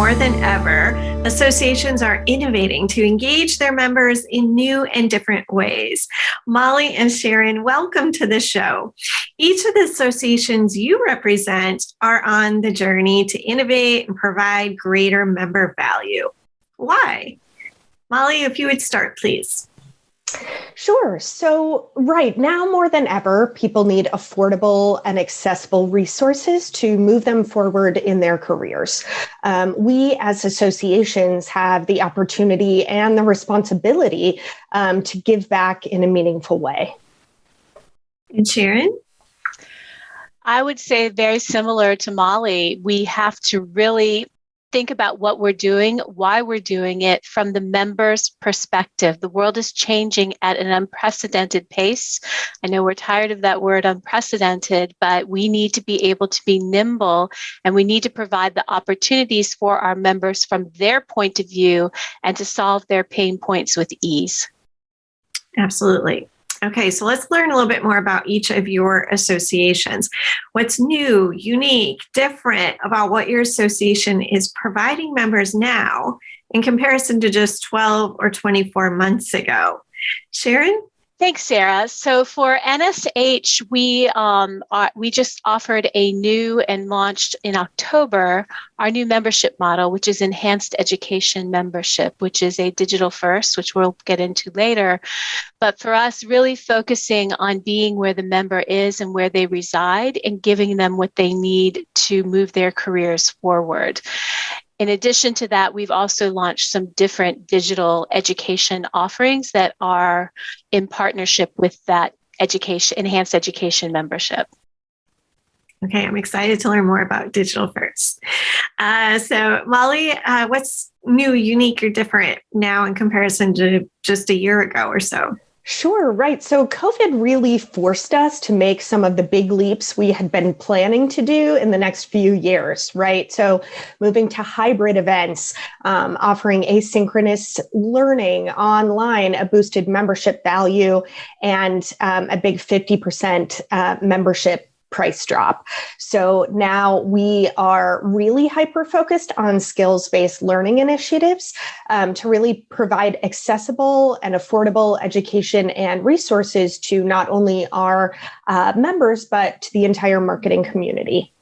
more than ever, associations are innovating to engage their members in new and different ways. Molly and Sharon, welcome to the show. Each of the associations you represent are on the journey to innovate and provide greater member value. Why? Molly, if you would start, please. Sure. So right now, more than ever, people need affordable and accessible resources to move them forward in their careers. We as associations have the opportunity and the responsibility to give back in a meaningful way. And Sharon? I would say very similar to Molly. We have to really think about what we're doing, why we're doing it from the member's perspective. The world is changing at an unprecedented pace. I know we're tired of that word unprecedented, but we need to be able to be nimble, and we need to provide the opportunities for our members from their point of view and to solve their pain points with ease. Absolutely. Okay, so let's learn a little bit more about each of your associations. What's new, unique, different about what your association is providing members now in comparison to just 12 or 24 months ago? Sharon? Thanks, Sarah. So for NSH, we just offered a new and launched in October our new membership model, which is Enhanced Education Membership, which is a digital first, which we'll get into later. But for us, really focusing on being where the member is and where they reside and giving them what they need to move their careers forward. In addition to that, we've also launched some different digital education offerings that are in partnership with that enhanced education membership. Okay, I'm excited to learn more about digital first. So Molly, what's new, unique, or different now in comparison to just a year ago or so? Sure, right. So COVID really forced us to make some of the big leaps we had been planning to do in the next few years, right? So moving to hybrid events, offering asynchronous learning online, a boosted membership value, and a big 50% membership price drop. So now we are really hyper-focused on skills-based learning initiatives to really provide accessible and affordable education and resources to not only our members, but to the entire marketing community.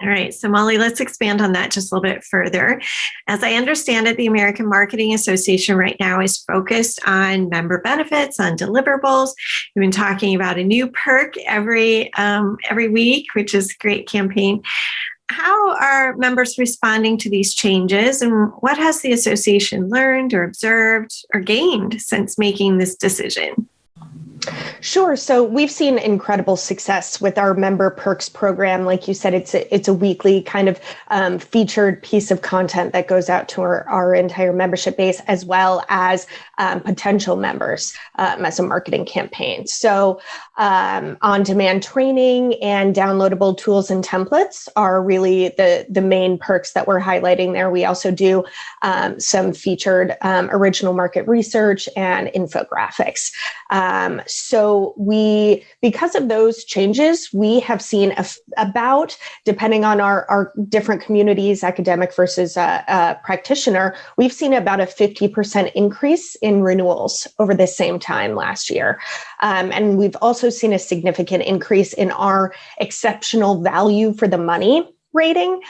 All right. So Molly, let's expand on that just a little bit further. As I understand it, the American Marketing Association right now is focused on member benefits, on deliverables. We've been talking about a new perk every week, which is a great campaign. How are members responding to these changes, and what has the association learned or observed or gained since making this decision? Sure. So we've seen incredible success with our member perks program. Like you said, it's a weekly kind of featured piece of content that goes out to our entire membership base, as well as potential members as a marketing campaign. So on-demand training and downloadable tools and templates are really the main perks that we're highlighting there. We also do some featured original market research and infographics. So because of those changes, we have seen about, depending on our different communities, academic versus practitioner, we've seen about a 50% increase in renewals over the same time last year. And we've also seen a significant increase in our exceptional value for the money rating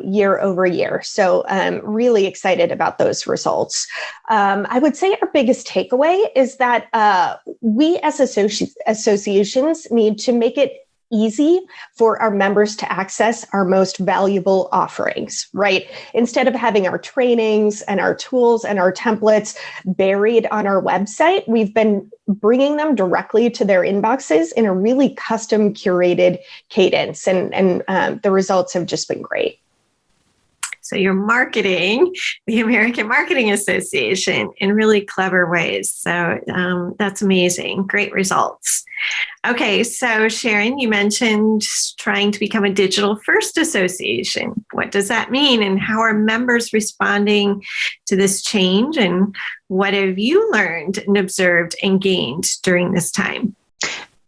year over year. So really excited about those results. I would say our biggest takeaway is that we as associations need to make it easy for our members to access our most valuable offerings, right? Instead of having our trainings and our tools and our templates buried on our website, we've been bringing them directly to their inboxes in a really custom curated cadence. And the results have just been great. So you're marketing the American Marketing Association in really clever ways. So that's amazing. Great results. Okay, so Sharon, you mentioned trying to become a digital first association. What does that mean, and how are members responding to this change, and what have you learned and observed and gained during this time?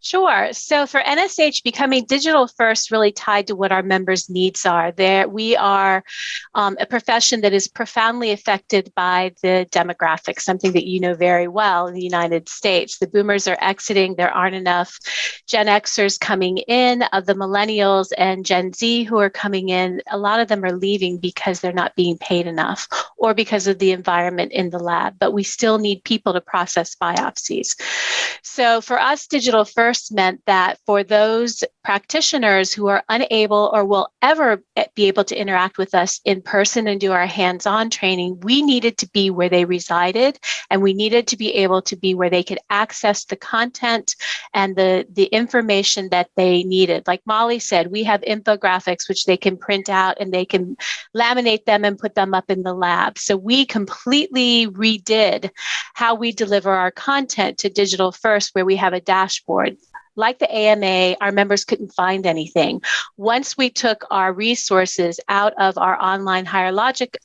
Sure. So for NSH, becoming digital first really tied to what our members' needs are. We are a profession that is profoundly affected by the demographics, something that you know very well in the United States. The boomers are exiting. There aren't enough Gen Xers coming in. Of the millennials and Gen Z who are coming in, a lot of them are leaving because they're not being paid enough or because of the environment in the lab. But we still need people to process biopsies. So for us, digital first meant that for those practitioners who are unable or will ever be able to interact with us in person and do our hands-on training, we needed to be where they resided, and we needed to be able to be where they could access the content and the information that they needed. Like Molly said, we have infographics which they can print out and they can laminate them and put them up in the lab. So we completely redid how we deliver our content to digital first, where we have a dashboard. Like the AMA, our members couldn't find anything. Once we took our resources out of our online higher logic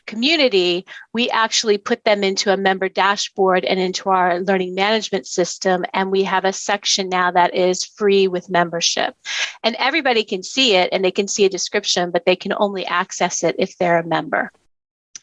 community, we actually put them into a member dashboard and into our learning management system. And we have a section now that is free with membership. And everybody can see it and they can see a description, but they can only access it if they're a member.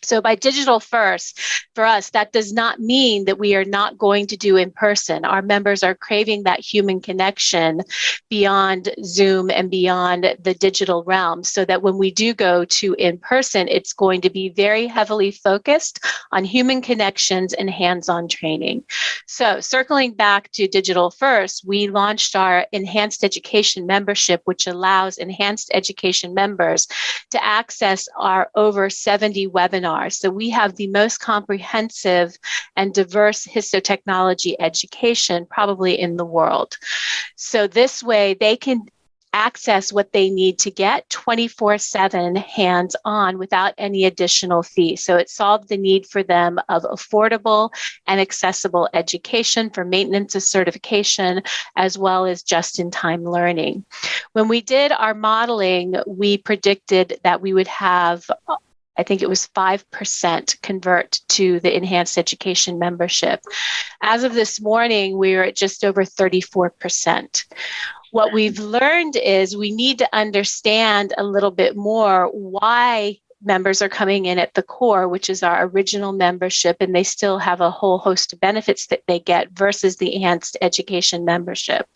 So by digital first, for us, that does not mean that we are not going to do in person. Our members are craving that human connection beyond Zoom and beyond the digital realm, so that when we do go to in person, it's going to be very heavily focused on human connections and hands-on training. So circling back to digital first, we launched our enhanced education membership, which allows enhanced education members to access our over 70 webinars. So we have the most comprehensive and diverse histotechnology education probably in the world. So this way they can access what they need to get 24/7 hands-on without any additional fee. So it solved the need for them of affordable and accessible education for maintenance of certification, as well as just-in-time learning. When we did our modeling, we predicted that we would have, I think it was 5% convert to the enhanced education membership. As of this morning, we are at just over 34%. What we've learned is we need to understand a little bit more why members are coming in at the core, which is our original membership, and they still have a whole host of benefits that they get versus the enhanced education membership.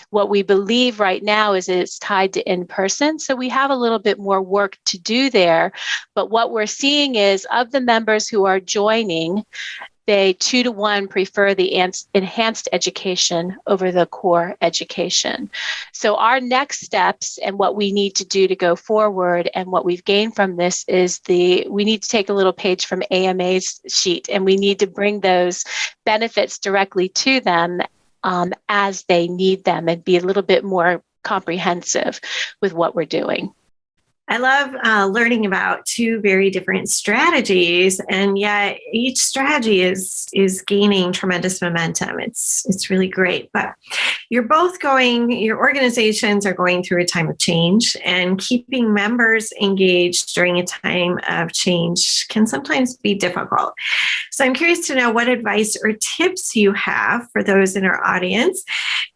What we believe right now is it's tied to in-person, so we have a little bit more work to do there. But what we're seeing is of the members who are joining, they 2-to-1 prefer the enhanced education over the core education. So our next steps and what we need to do to go forward and what we've gained from this is we need to take a little page from AMA's sheet and we need to bring those benefits directly to them as they need them and be a little bit more comprehensive with what we're doing. I love learning about two very different strategies, and yet each strategy is gaining tremendous momentum. It's really great. But your organizations are going through a time of change, and keeping members engaged during a time of change can sometimes be difficult. So I'm curious to know what advice or tips you have for those in our audience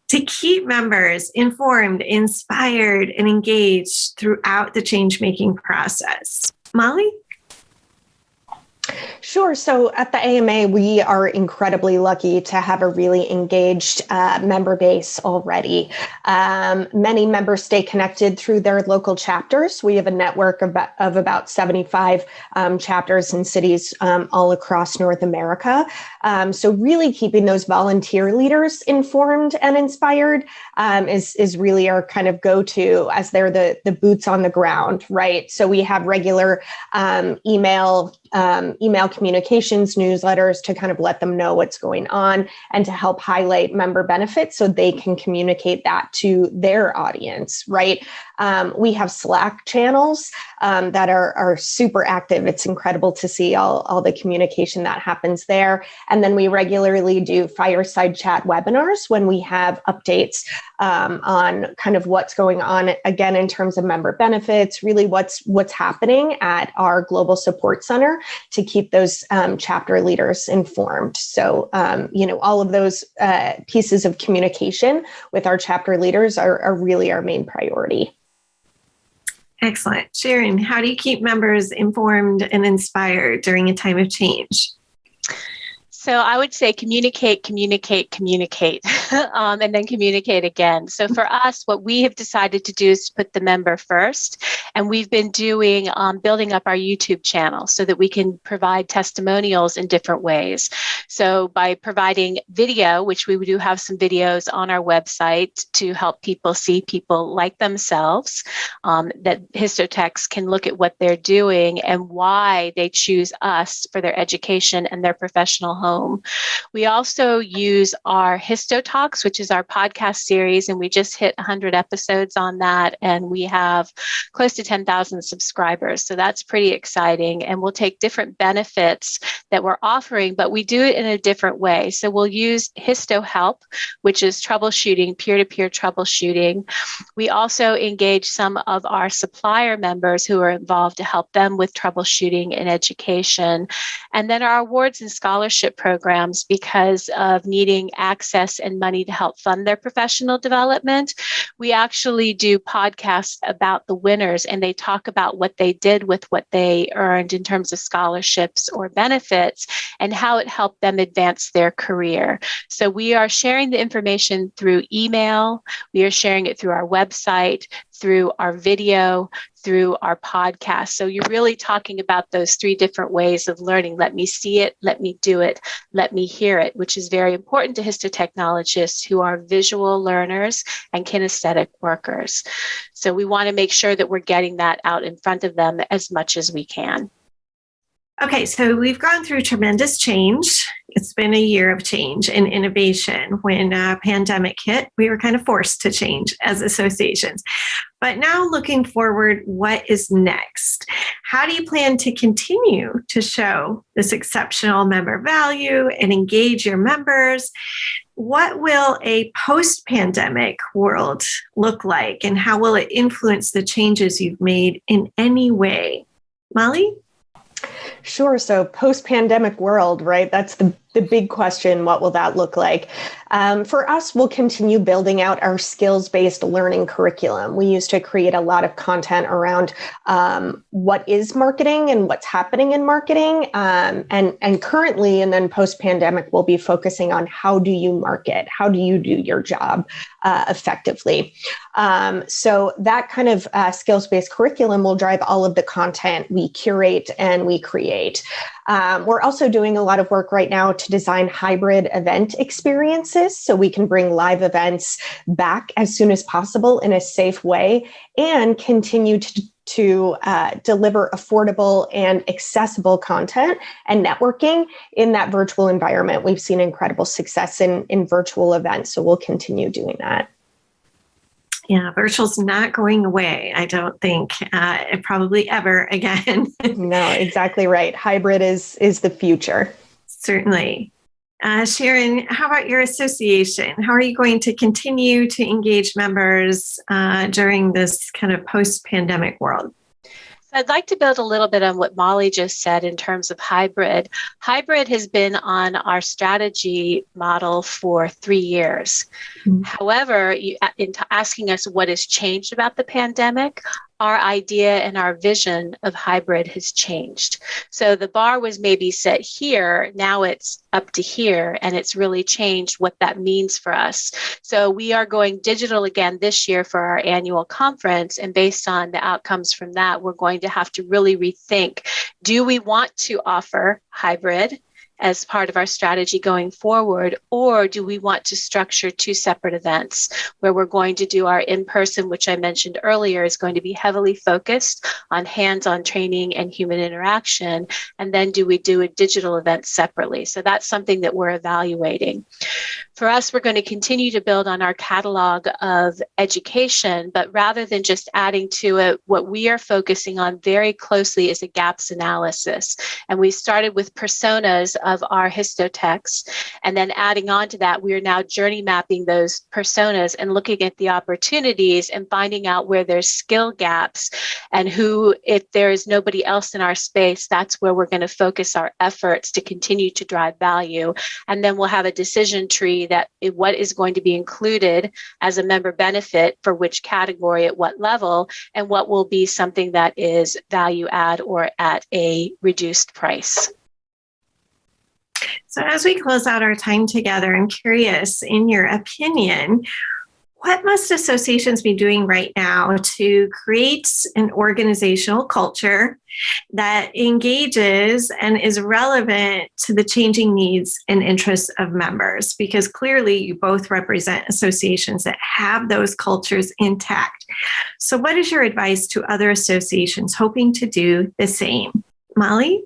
to keep members informed, inspired, and engaged throughout the change-making process. Molly? Sure. So at the AMA, we are incredibly lucky to have a really engaged member base already. Many members stay connected through their local chapters. We have a network of about 75 chapters in cities all across North America. So really keeping those volunteer leaders informed and inspired is really our kind of go-to, as they're the boots on the ground, right? So we have regular email communications, newsletters to kind of let them know what's going on and to help highlight member benefits so they can communicate that to their audience, right? We have Slack channels that are super active. It's incredible to see all the communication that happens there. And then we regularly do fireside chat webinars when we have updates on kind of what's going on, again, in terms of member benefits, really what's happening at our global support center to keep those chapter leaders informed. So, all of those pieces of communication with our chapter leaders are really our main priority. Excellent. Sharon, how do you keep members informed and inspired during a time of change? So I would say communicate, and then communicate again. So for us, what we have decided to do is to put the member first. And we've been doing building up our YouTube channel so that we can provide testimonials in different ways. So by providing video, which we do have some videos on our website to help people see people like themselves, that histotechs can look at what they're doing and why they choose us for their education and their professional home. We also use our Histo Talks, which is our podcast series, and we just hit 100 episodes on that, and we have close to 10,000 subscribers. So that's pretty exciting, and we'll take different benefits that we're offering, but we do it in a different way. So we'll use Histo Help, which is troubleshooting, peer-to-peer troubleshooting. We also engage some of our supplier members who are involved to help them with troubleshooting and education. And then our awards and scholarship programs, because of needing access and money to help fund their professional development, we actually do podcasts about the winners, and they talk about what they did with what they earned in terms of scholarships or benefits and how it helped them advance their career. So we are sharing the information through email, we are sharing it through our website, through our video, through our podcast. So you're really talking about those three different ways of learning. Let me see it, let me do it, let me hear it, which is very important to histotechnologists who are visual learners and kinesthetic workers. So we want to make sure that we're getting that out in front of them as much as we can. Okay, so we've gone through tremendous change. It's been a year of change and innovation. When a pandemic hit, we were kind of forced to change as associations. But now looking forward, what is next? How do you plan to continue to show this exceptional member value and engage your members? What will a post-pandemic world look like, and how will it influence the changes you've made in any way? Molly? Sure. So post-pandemic world, right? That's the big question. What will that look like? For us, we'll continue building out our skills-based learning curriculum. We used to create a lot of content around what is marketing and what's happening in marketing. And currently, and then post-pandemic, we'll be focusing on how do you market? How do you do your job effectively? So that kind of skills-based curriculum will drive all of the content we curate and we create. We're also doing a lot of work right now to design hybrid event experiences so we can bring live events back as soon as possible in a safe way and continue to deliver affordable and accessible content and networking in that virtual environment. We've seen incredible success in virtual events, so we'll continue doing that. Yeah, virtual's not going away, I don't think, probably ever again. No, exactly right. Hybrid is the future. Certainly. Sharon, how about your association? How are you going to continue to engage members during this kind of post-pandemic world? I'd like to build a little bit on what Molly just said in terms of hybrid. Hybrid has been on our strategy model for 3 years. Mm-hmm. However, in asking us what has changed about the pandemic, our idea and our vision of hybrid has changed. So the bar was maybe set here, now it's up to here, and it's really changed what that means for us. So we are going digital again this year for our annual conference, and based on the outcomes from that, we're going to have to really rethink, do we want to offer hybrid as part of our strategy going forward, or do we want to structure 2 separate events where we're going to do our in-person, which I mentioned earlier, is going to be heavily focused on hands-on training and human interaction, and then do we do a digital event separately? So that's something that we're evaluating. For us, we're going to continue to build on our catalog of education, but rather than just adding to it, what we are focusing on very closely is a gaps analysis. And we started with personas of our histotechs, and then adding on to that, we are now journey mapping those personas and looking at the opportunities and finding out where there's skill gaps and who, if there is nobody else in our space, that's where we're going to focus our efforts to continue to drive value. And then we'll have a decision tree that what is going to be included as a member benefit for which category at what level, and what will be something that is value add or at a reduced price. So as we close out our time together, I'm curious, in your opinion, what must associations be doing right now to create an organizational culture that engages and is relevant to the changing needs and interests of members? Because clearly you both represent associations that have those cultures intact. So what is your advice to other associations hoping to do the same? Molly?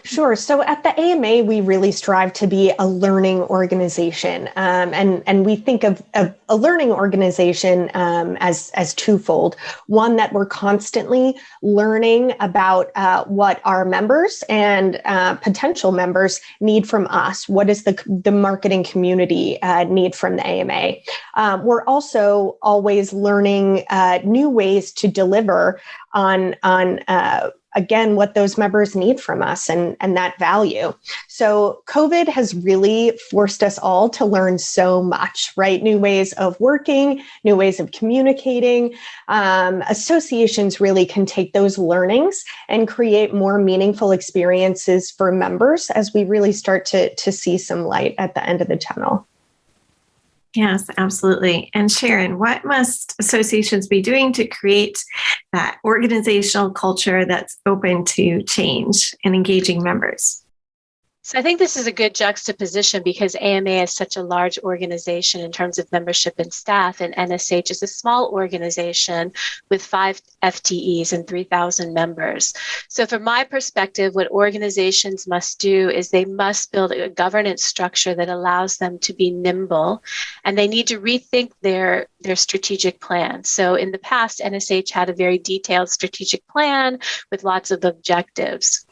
Sure. So at the AMA, we really strive to be a learning organization. And we think of a learning organization as twofold. One, that we're constantly learning about what our members and potential members need from us. What does the marketing community need from the AMA? We're also always learning new ways to deliver on again, what those members need from us and that value. So COVID has really forced us all to learn so much, right? New ways of working, new ways of communicating. Associations really can take those learnings and create more meaningful experiences for members as we really start to see some light at the end of the tunnel. Yes, absolutely. And Sharon, what must associations be doing to create that organizational culture that's open to change and engaging members? So I think this is a good juxtaposition because AMA is such a large organization in terms of membership and staff, and NSH is a small organization with 5 FTEs and 3,000 members. So from my perspective, what organizations must do is they must build a governance structure that allows them to be nimble, and they need to rethink their strategic plan. So in the past, NSH had a very detailed strategic plan with lots of objectives.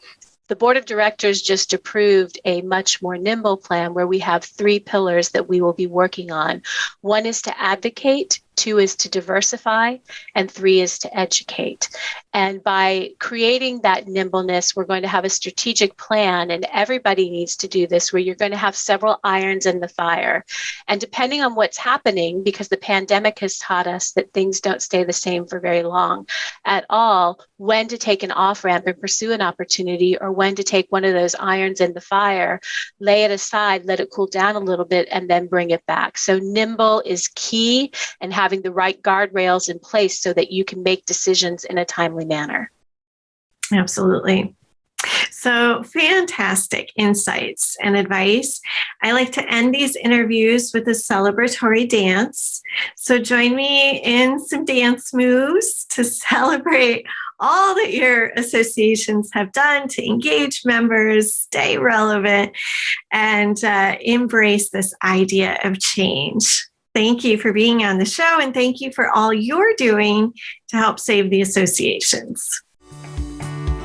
The board of directors just approved a much more nimble plan where we have 3 pillars that we will be working on. 1 is to advocate, 2 is to diversify, and 3 is to educate. And by creating that nimbleness, we're going to have a strategic plan, and everybody needs to do this, where you're going to have several irons in the fire. And depending on what's happening, because the pandemic has taught us that things don't stay the same for very long at all, when to take an off-ramp and pursue an opportunity, or when to take one of those irons in the fire, lay it aside, let it cool down a little bit, and then bring it back. So nimble is key, and having the right guardrails in place so that you can make decisions in a timely manner. Absolutely. So fantastic insights and advice. I like to end these interviews with a celebratory dance. So join me in some dance moves to celebrate all that your associations have done to engage members, stay relevant, and embrace this idea of change. Thank you for being on the show, and thank you for all you're doing to help save the associations.